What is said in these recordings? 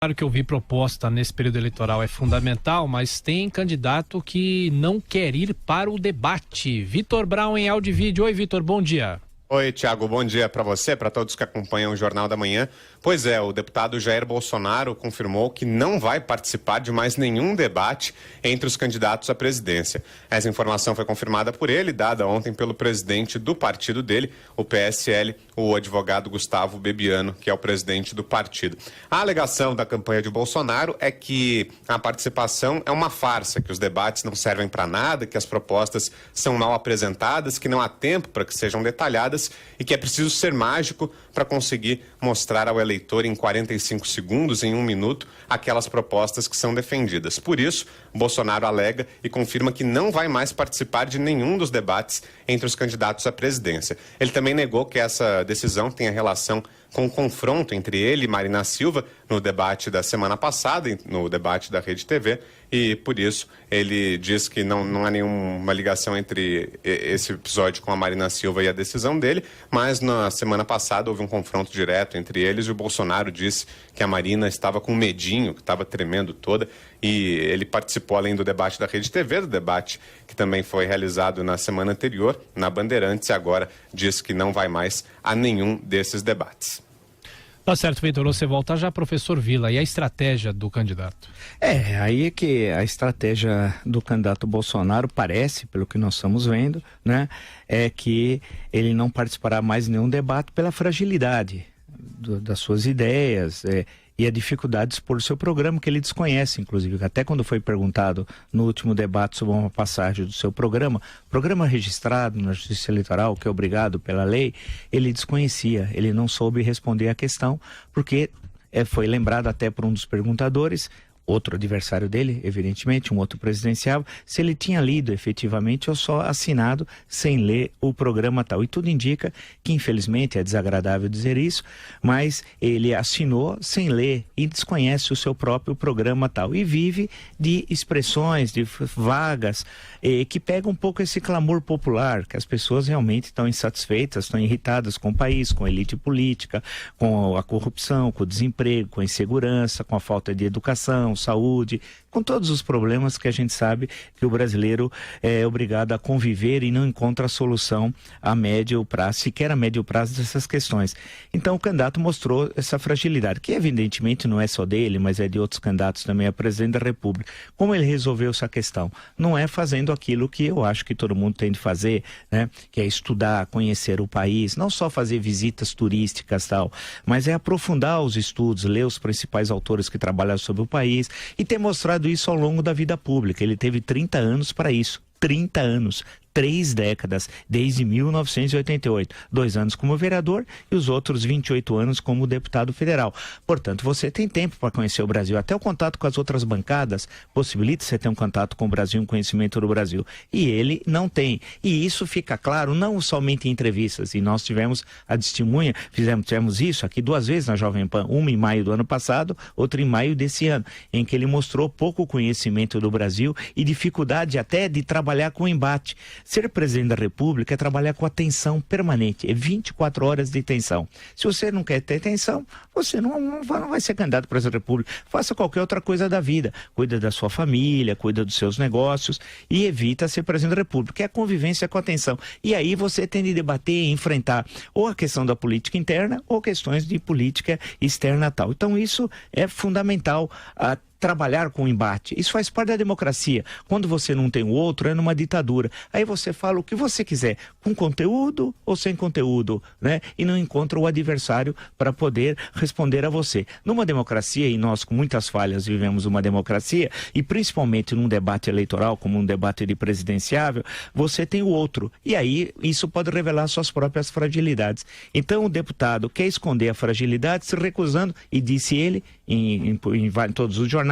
Claro que ouvir proposta nesse período eleitoral é fundamental, mas tem candidato que não quer ir para o debate. Vitor Brown em áudio e vídeo. Oi, Vitor, bom dia. Oi, Thiago, bom dia para você, para todos que acompanham o Jornal da Manhã. Pois é, o deputado Jair Bolsonaro confirmou que não vai participar de mais nenhum debate entre os candidatos à presidência. Essa informação foi confirmada por ele, dada ontem pelo presidente do partido dele, o PSL, o advogado Gustavo Bebiano, que é o presidente do partido. A alegação da campanha de Bolsonaro é que a participação é uma farsa, que os debates não servem para nada, que as propostas são mal apresentadas, que não há tempo para que sejam detalhadas e que é preciso ser mágico para conseguir mostrar ao eleitor em 45 segundos, em 1 minuto, aquelas propostas que são defendidas. Por isso, Bolsonaro alega e confirma que não vai mais participar de nenhum dos debates entre os candidatos à presidência. Ele também negou que essa decisão tenha relação com o confronto entre ele e Marina Silva no debate da semana passada, no debate da Rede TV, e por isso ele diz que não há nenhuma ligação entre esse episódio com a Marina Silva e a decisão dele, mas na semana passada houve um confronto direto entre eles e o Bolsonaro disse que a Marina estava com medinho, que estava tremendo toda, e ele participou além do debate da Rede TV, do debate que também foi realizado na semana anterior, na Bandeirantes, e agora diz que não vai mais a nenhum desses debates. Tá certo, Vitor, você volta já, professor Vila, e a estratégia do candidato? Aí é que a estratégia do candidato Bolsonaro parece, pelo que nós estamos vendo, né, é que ele não participará mais de nenhum debate pela fragilidade das suas ideias, e a dificuldade de expor o seu programa, que ele desconhece, inclusive. Até quando foi perguntado no último debate sobre uma passagem do seu programa registrado na Justiça Eleitoral, que é obrigado pela lei, ele desconhecia, ele não soube responder à questão, porque foi lembrado até por um dos perguntadores, outro adversário dele, evidentemente, um outro presidenciável, se ele tinha lido efetivamente ou só assinado sem ler o programa tal. E tudo indica que, infelizmente, é desagradável dizer isso, mas ele assinou sem ler e desconhece o seu próprio programa tal. E vive de expressões, de vagas, que pegam um pouco esse clamor popular, que as pessoas realmente estão insatisfeitas, estão irritadas com o país, com a elite política, com a corrupção, com o desemprego, com a insegurança, com a falta de educação, saúde, com todos os problemas que a gente sabe que o brasileiro é obrigado a conviver e não encontra solução a médio prazo, sequer a médio prazo dessas questões. Então o candidato mostrou essa fragilidade, que evidentemente não é só dele, mas é de outros candidatos também a presidente da República. Como ele resolveu essa questão? Não é fazendo aquilo que eu acho que todo mundo tem de fazer, né? Que é estudar, conhecer o país, não só fazer visitas turísticas e tal, mas é aprofundar os estudos, ler os principais autores que trabalharam sobre o país, e ter mostrado isso ao longo da vida pública. Ele teve 30 anos para isso. 30 anos, 3 décadas, desde 1988, 2 anos como vereador e os outros 28 anos como deputado federal. Portanto, você tem tempo para conhecer o Brasil. Até o contato com as outras bancadas possibilita você ter um contato com o Brasil, um conhecimento do Brasil. E ele não tem. E isso fica claro não somente em entrevistas. E nós tivemos a testemunha, tivemos isso aqui 2 vezes na Jovem Pan, uma em maio do ano passado, outra em maio desse ano, em que ele mostrou pouco conhecimento do Brasil e dificuldade até de trabalhar com o embate. Ser presidente da República é trabalhar com atenção permanente, é 24 horas de tensão. Se você não quer ter tensão, você não vai ser candidato a presidente da República. Faça qualquer outra coisa da vida. Cuida da sua família, cuida dos seus negócios e evita ser presidente da República, que é a convivência com a tensão. E aí você tem de debater e enfrentar ou a questão da política interna ou questões de política externa tal. Então isso é fundamental, trabalhar com o embate. Isso faz parte da democracia. Quando você não tem o outro, é numa ditadura. Aí você fala o que você quiser, com conteúdo ou sem conteúdo, né? E não encontra o adversário para poder responder a você. Numa democracia, e nós com muitas falhas vivemos uma democracia, e principalmente num debate eleitoral, como um debate de presidenciável, você tem o outro. E aí isso pode revelar suas próprias fragilidades. Então o deputado quer esconder a fragilidade, se recusando, e disse ele, em todos os jornais,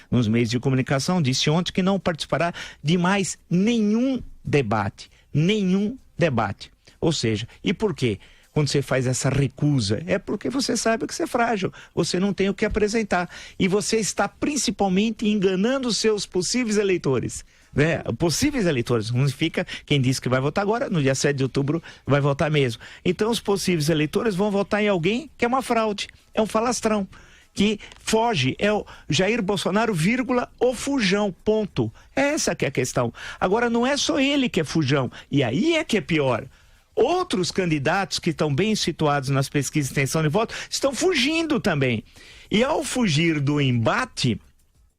nos meios de comunicação, disse ontem que não participará de mais nenhum debate. Nenhum debate. Ou seja, e por quê? Quando você faz essa recusa, é porque você sabe que você é frágil, você não tem o que apresentar. E você está principalmente enganando os seus possíveis eleitores. Né? Possíveis eleitores, significa quem disse que vai votar agora, no dia 7 de outubro vai votar mesmo. Então os possíveis eleitores vão votar em alguém que é uma fraude, é um falastrão. que foge, é o Jair Bolsonaro, vírgula, o fujão, ponto. Essa que é a questão. Agora, não é só ele que é fujão, e aí é que é pior. Outros candidatos que estão bem situados nas pesquisas de intenção de voto estão fugindo também. E ao fugir do embate,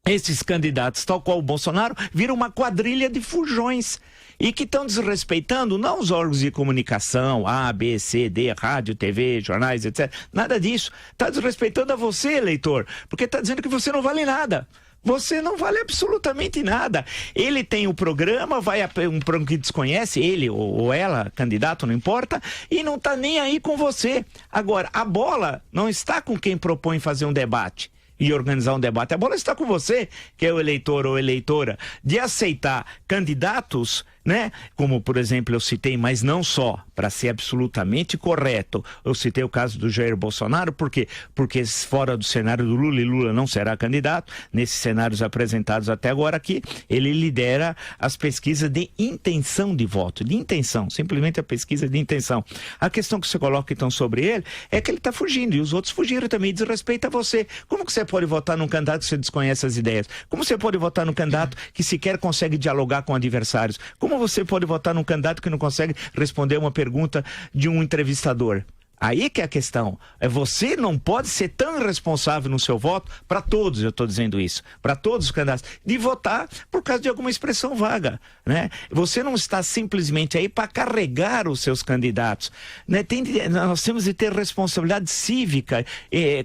esses candidatos, tal qual o Bolsonaro, viram uma quadrilha de fujões. E que estão desrespeitando não os órgãos de comunicação, A, B, C, D, rádio, TV, jornais, etc. Nada disso. Está desrespeitando a você, eleitor, porque está dizendo que você não vale nada. Você não vale absolutamente nada. Ele tem o programa, vai a um programa que desconhece, ele ou ela, candidato, não importa, e não está nem aí com você. Agora, a bola não está com quem propõe fazer um debate e organizar um debate. A bola está com você, que é o eleitor ou eleitora, de aceitar candidatos, né? Como, por exemplo, eu citei, mas não só, para ser absolutamente correto, eu citei o caso do Jair Bolsonaro, por quê? Porque fora do cenário do Lula, e Lula não será candidato, nesses cenários apresentados até agora aqui, ele lidera as pesquisas de intenção de voto, de intenção, simplesmente a pesquisa de intenção. A questão que você coloca então sobre ele é que ele está fugindo, e os outros fugiram também, desrespeita você. Como que você pode votar num candidato que você desconhece as ideias? Como você pode votar num candidato que sequer consegue dialogar com adversários? Como você pode votar num candidato que não consegue responder uma pergunta de um entrevistador? Aí que é a questão. Você não pode ser tão irresponsável no seu voto, para todos, eu estou dizendo isso, para todos os candidatos, de votar por causa de alguma expressão vaga, né? Você não está simplesmente aí para carregar os seus candidatos, né? Nós temos de ter responsabilidade cívica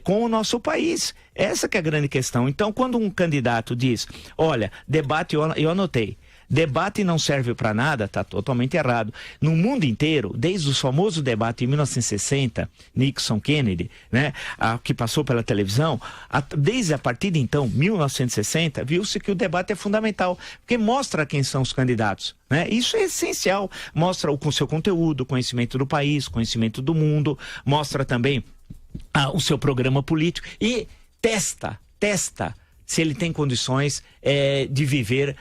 com o nosso país. Essa que é a grande questão. Então, quando um candidato diz, olha, debate, eu anotei, debate não serve para nada, está totalmente errado. No mundo inteiro, desde o famoso debate em 1960, Nixon-Kennedy, né, que passou pela televisão, desde a partir de então, 1960, viu-se que o debate é fundamental, porque mostra quem são os candidatos. Né? Isso é essencial. Mostra o seu conteúdo, conhecimento do país, conhecimento do mundo, mostra também o seu programa político e testa se ele tem condições de viver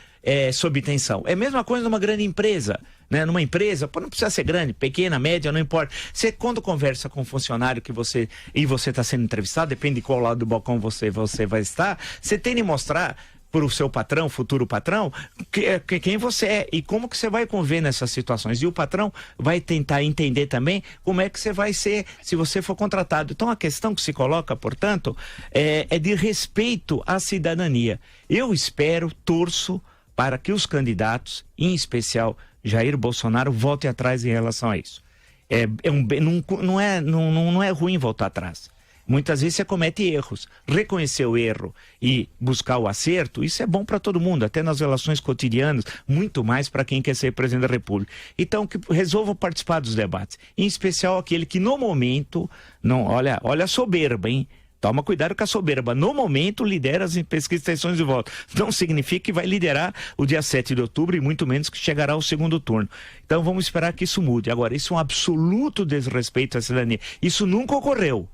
sob tensão. É a mesma coisa numa grande empresa, né? Numa empresa, não precisa ser grande, pequena, média, não importa. Você, quando conversa com um funcionário que você está sendo entrevistado, depende de qual lado do balcão você vai estar, você tem de mostrar para o seu patrão, futuro patrão, quem você é e como que você vai conviver nessas situações. E o patrão vai tentar entender também como é que você vai ser se você for contratado. Então a questão que se coloca, portanto, é de respeito à cidadania. Eu espero, torço para que os candidatos, em especial Jair Bolsonaro, voltem atrás em relação a isso. Não é ruim voltar atrás. Muitas vezes você comete erros. Reconhecer o erro e buscar o acerto, isso é bom para todo mundo, até nas relações cotidianas, muito mais para quem quer ser presidente da República. Então, que resolvam participar dos debates. Em especial aquele que no momento, olha a soberba, hein? Toma cuidado com a soberba. No momento, lidera as pesquisas de intenções de voto. Não significa que vai liderar o dia 7 de outubro e muito menos que chegará ao segundo turno. Então, vamos esperar que isso mude. Agora, isso é um absoluto desrespeito à cidadania. Isso nunca ocorreu.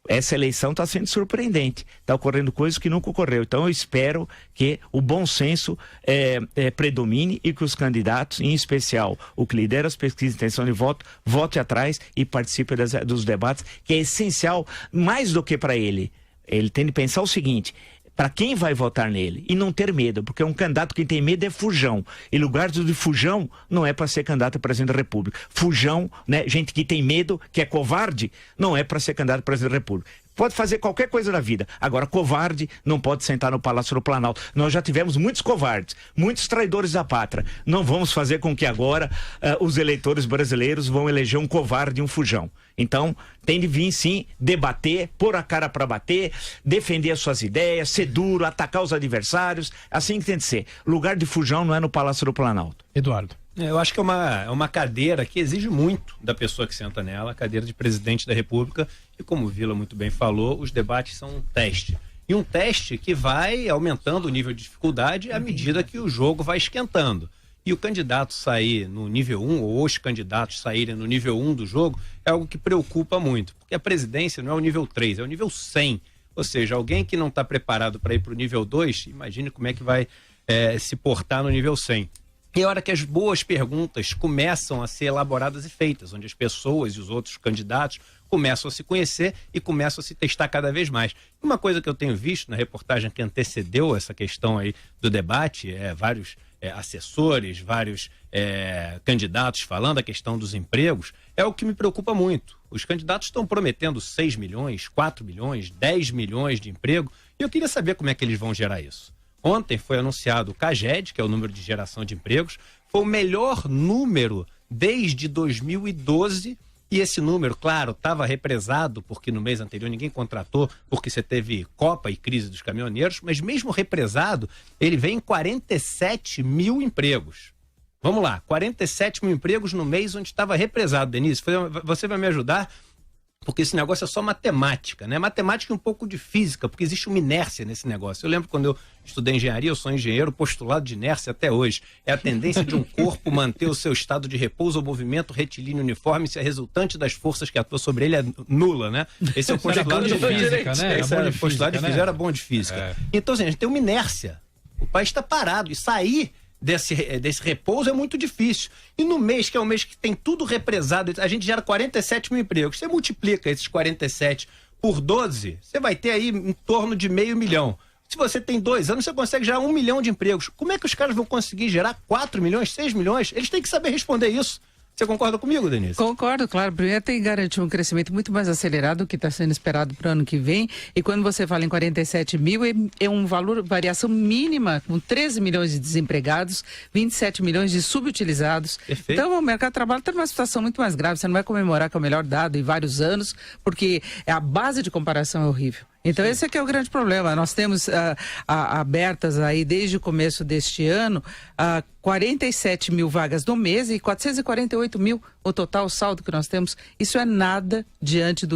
Essa eleição está sendo surpreendente, está ocorrendo coisas que nunca ocorreu. Então eu espero que o bom senso predomine e que os candidatos, em especial o que lidera as pesquisas de intenção de voto, vote atrás e participe dos debates, que é essencial mais do que para ele. Ele tem de pensar o seguinte: para quem vai votar nele e não ter medo, porque um candidato que tem medo é fujão. E lugar de fujão não é para ser candidato a presidente da República. Fujão, né, gente que tem medo, que é covarde, não é para ser candidato a presidente da República. Pode fazer qualquer coisa na vida. Agora, covarde não pode sentar no Palácio do Planalto. Nós já tivemos muitos covardes, muitos traidores da pátria. Não vamos fazer com que agora os eleitores brasileiros vão eleger um covarde e um fujão. Então, tem de vir sim, debater, pôr a cara para bater, defender as suas ideias, ser duro, atacar os adversários. Assim que tem de ser. Lugar de fujão não é no Palácio do Planalto. Eduardo. Eu acho que é uma cadeira que exige muito da pessoa que senta nela, a cadeira de presidente da República, e como o Vila muito bem falou, os debates são um teste. E um teste que vai aumentando o nível de dificuldade à medida que o jogo vai esquentando. E o candidato sair no nível 1, ou os candidatos saírem no nível 1 do jogo, é algo que preocupa muito, porque a presidência não é o nível 3, é o nível 100. Ou seja, alguém que não está preparado para ir para o nível 2, imagine como é que vai se portar no nível 100. E a hora que as boas perguntas começam a ser elaboradas e feitas, onde as pessoas e os outros candidatos começam a se conhecer e começam a se testar cada vez mais. Uma coisa que eu tenho visto na reportagem que antecedeu essa questão aí do debate, vários assessores, vários candidatos falando a questão dos empregos, é o que me preocupa muito. Os candidatos estão prometendo 6 milhões, 4 milhões, 10 milhões de emprego, e eu queria saber como é que eles vão gerar isso. Ontem foi anunciado o CAGED, que é o número de geração de empregos, foi o melhor número desde 2012, e esse número, claro, estava represado, porque no mês anterior ninguém contratou, porque você teve Copa e crise dos caminhoneiros, mas mesmo represado, ele vem em 47 mil empregos. Vamos lá, 47 mil empregos no mês onde estava represado, Denise. Você vai me ajudar? Porque esse negócio é só matemática, né? Matemática e um pouco de física, porque existe uma inércia nesse negócio. Eu lembro quando eu estudei engenharia, eu sou engenheiro, postulado de inércia até hoje. É a tendência de um corpo manter o seu estado de repouso ou movimento retilíneo uniforme se a resultante das forças que atuam sobre ele é nula, né? Esse é o postulado de física, né? Esse é o postulado de física, era bom de física. Então, assim, a gente tem uma inércia. O país está parado e sair desse repouso é muito difícil. E no mês, que é um mês que tem tudo represado, a gente gera 47 mil empregos. Você multiplica esses 47 por 12, você vai ter aí em torno de 500 mil. Se você tem 2 anos, você consegue gerar 1 milhão de empregos. Como é que os caras vão conseguir gerar 4 milhões, 6 milhões? Eles têm que saber responder isso. Você concorda comigo, Denise? Concordo, claro. Primeiro tem que garantir um crescimento muito mais acelerado do que está sendo esperado para o ano que vem. E quando você fala em 47 mil, é um valor, variação mínima, com 13 milhões de desempregados, 27 milhões de subutilizados. Perfeito. Então o mercado de trabalho está numa situação muito mais grave. Você não vai comemorar com o melhor dado em vários anos, porque a base de comparação é horrível. Então esse aqui é o grande problema. Nós temos abertas aí desde o começo deste ano 47 mil vagas no mês e 448 mil o total saldo que nós temos. Isso é nada diante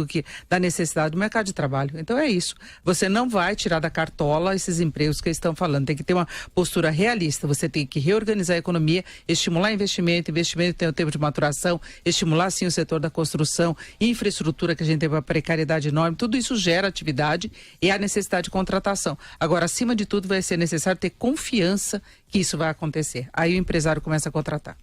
da necessidade do mercado de trabalho. Então é isso. Você não vai tirar da cartola esses empregos que eles estão falando. Tem que ter uma postura realista. Você tem que reorganizar a economia, estimular investimento tem o tempo de maturação, estimular sim o setor da construção, infraestrutura, que a gente tem uma precariedade enorme. Tudo isso gera atividade e a necessidade de contratação. Agora, acima de tudo, vai ser necessário ter confiança que isso vai acontecer. Aí o empresário começa a contratar.